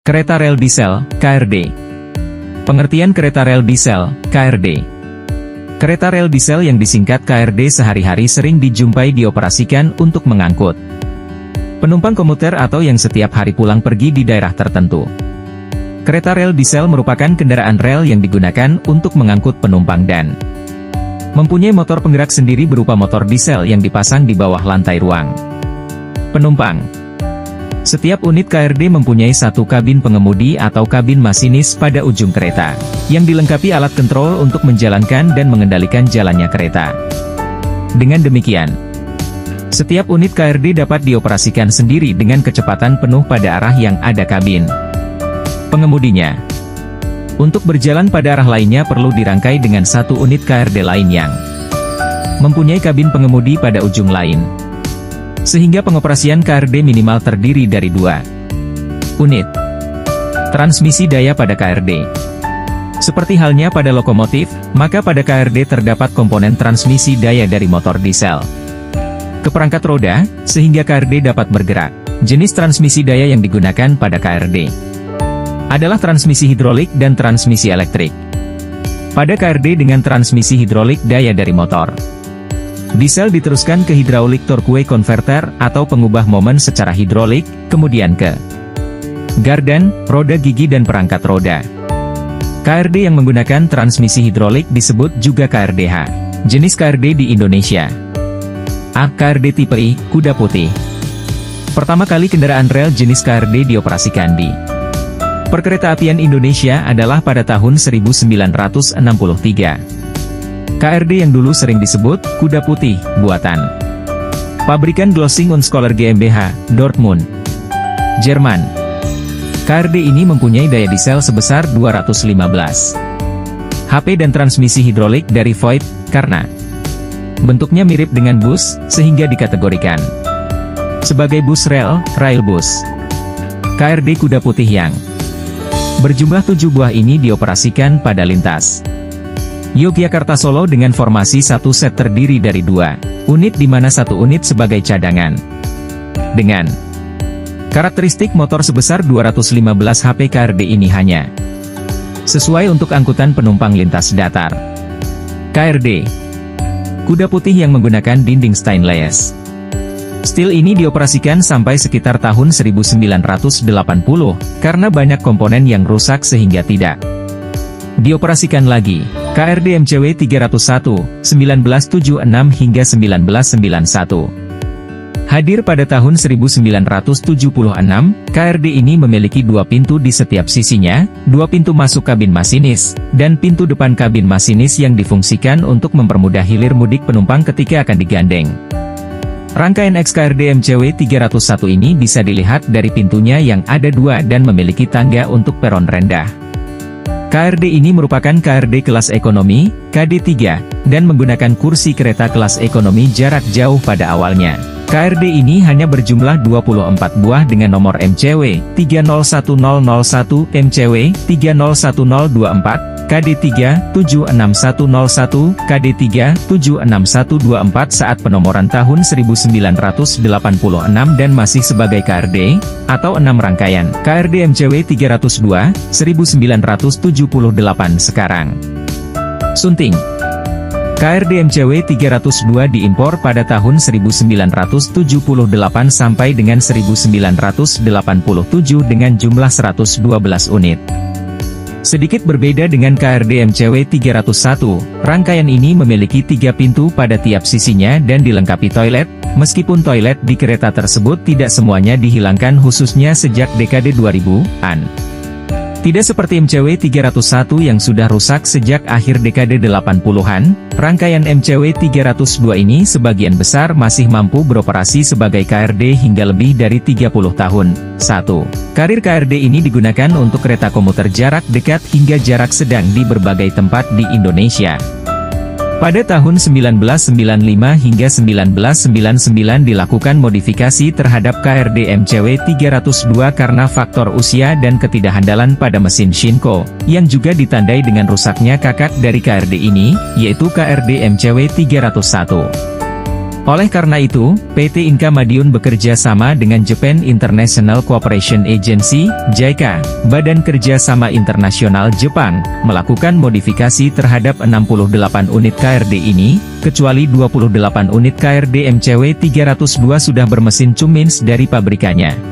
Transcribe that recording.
Kereta rel diesel, KRD. Pengertian kereta rel diesel, KRD. Kereta rel diesel yang disingkat KRD sehari-hari sering dijumpai dioperasikan untuk mengangkut penumpang komuter atau yang setiap hari pulang pergi di daerah tertentu. Kereta rel diesel merupakan kendaraan rel yang digunakan untuk mengangkut penumpang dan mempunyai motor penggerak sendiri berupa motor diesel yang dipasang di bawah lantai ruang penumpang. Setiap unit KRD mempunyai satu kabin pengemudi atau kabin masinis pada ujung kereta, yang dilengkapi alat kontrol untuk menjalankan dan mengendalikan jalannya kereta. Dengan demikian, setiap unit KRD dapat dioperasikan sendiri dengan kecepatan penuh pada arah yang ada kabin pengemudinya. Untuk berjalan pada arah lainnya perlu dirangkai dengan satu unit KRD lain yang mempunyai kabin pengemudi pada ujung lain. Sehingga pengoperasian KRD minimal terdiri dari 2 unit transmisi daya pada KRD. Seperti halnya pada lokomotif, maka pada KRD terdapat komponen transmisi daya dari motor diesel ke perangkat roda, sehingga KRD dapat bergerak. Jenis transmisi daya yang digunakan pada KRD adalah transmisi hidrolik dan transmisi elektrik. Pada KRD dengan transmisi hidrolik daya dari motor diesel diteruskan ke hydraulic torque converter atau pengubah momen secara hidrolik, kemudian ke gardan, roda gigi dan perangkat roda. KRD yang menggunakan transmisi hidrolik disebut juga KRDH. Jenis KRD di Indonesia: A. KRD tipe I, kuda putih. Pertama kali kendaraan rel jenis KRD dioperasikan di Perkeretaapian Indonesia adalah pada tahun 1963. KRD yang dulu sering disebut kuda putih, buatan pabrikan Glossing und Scholar GmbH, Dortmund, Jerman. KRD ini mempunyai daya diesel sebesar 215 HP dan transmisi hidrolik dari Voith, karena bentuknya mirip dengan bus, sehingga dikategorikan sebagai bus rel, rail bus. KRD kuda putih yang berjumlah 7 buah ini dioperasikan pada lintas Yogyakarta-Solo dengan formasi satu set terdiri dari 2 unit di mana satu unit sebagai cadangan. Dengan karakteristik motor sebesar 215 HP, KRD ini hanya sesuai untuk angkutan penumpang lintas datar. KRD kuda putih yang menggunakan dinding stainless steel ini dioperasikan sampai sekitar tahun 1980, karena banyak komponen yang rusak sehingga tidak dioperasikan lagi. KRD MCW 301, 1976 hingga 1991. Hadir pada tahun 1976, KRD ini memiliki 2 pintu di setiap sisinya, 2 pintu masuk kabin masinis, dan pintu depan kabin masinis yang difungsikan untuk mempermudah hilir mudik penumpang ketika akan digandeng. Rangkaian XKRD MCW 301 ini bisa dilihat dari pintunya yang ada 2 dan memiliki tangga untuk peron rendah. KRD ini merupakan KRD kelas ekonomi, KD3, dan menggunakan kursi kereta kelas ekonomi jarak jauh pada awalnya. KRD ini hanya berjumlah 24 buah dengan nomor MCW 301001, MCW 301024, KD3 76101, KD3 76124 saat penomoran tahun 1986 dan masih sebagai KRD, atau 6 rangkaian, KRD MCW 302, 1978 sekarang. Sunting. KRD MCW 302 diimpor pada tahun 1978 sampai dengan 1987 dengan jumlah 112 unit. Sedikit berbeda dengan KRD MCW 301, rangkaian ini memiliki 3 pintu pada tiap sisinya dan dilengkapi toilet, meskipun toilet di kereta tersebut tidak semuanya dihilangkan khususnya sejak dekade 2000-an. Tidak seperti MCW 301 yang sudah rusak sejak akhir dekade 80-an, rangkaian MCW 302 ini sebagian besar masih mampu beroperasi sebagai KRD hingga lebih dari 30 tahun. 1. Karir KRD ini digunakan untuk kereta komuter jarak dekat hingga jarak sedang di berbagai tempat di Indonesia. Pada tahun 1995 hingga 1999 dilakukan modifikasi terhadap KRD MCW 302 karena faktor usia dan ketidakhandalan pada mesin Shinko, yang juga ditandai dengan rusaknya kakak dari KRD ini, yaitu KRD MCW 301. Oleh karena itu, PT Inka Madiun bekerja sama dengan Japan International Cooperation Agency, JICA, Badan Kerjasama Internasional Jepang, melakukan modifikasi terhadap 68 unit KRD ini, kecuali 28 unit KRD MCW 302 sudah bermesin Cummins dari pabrikannya.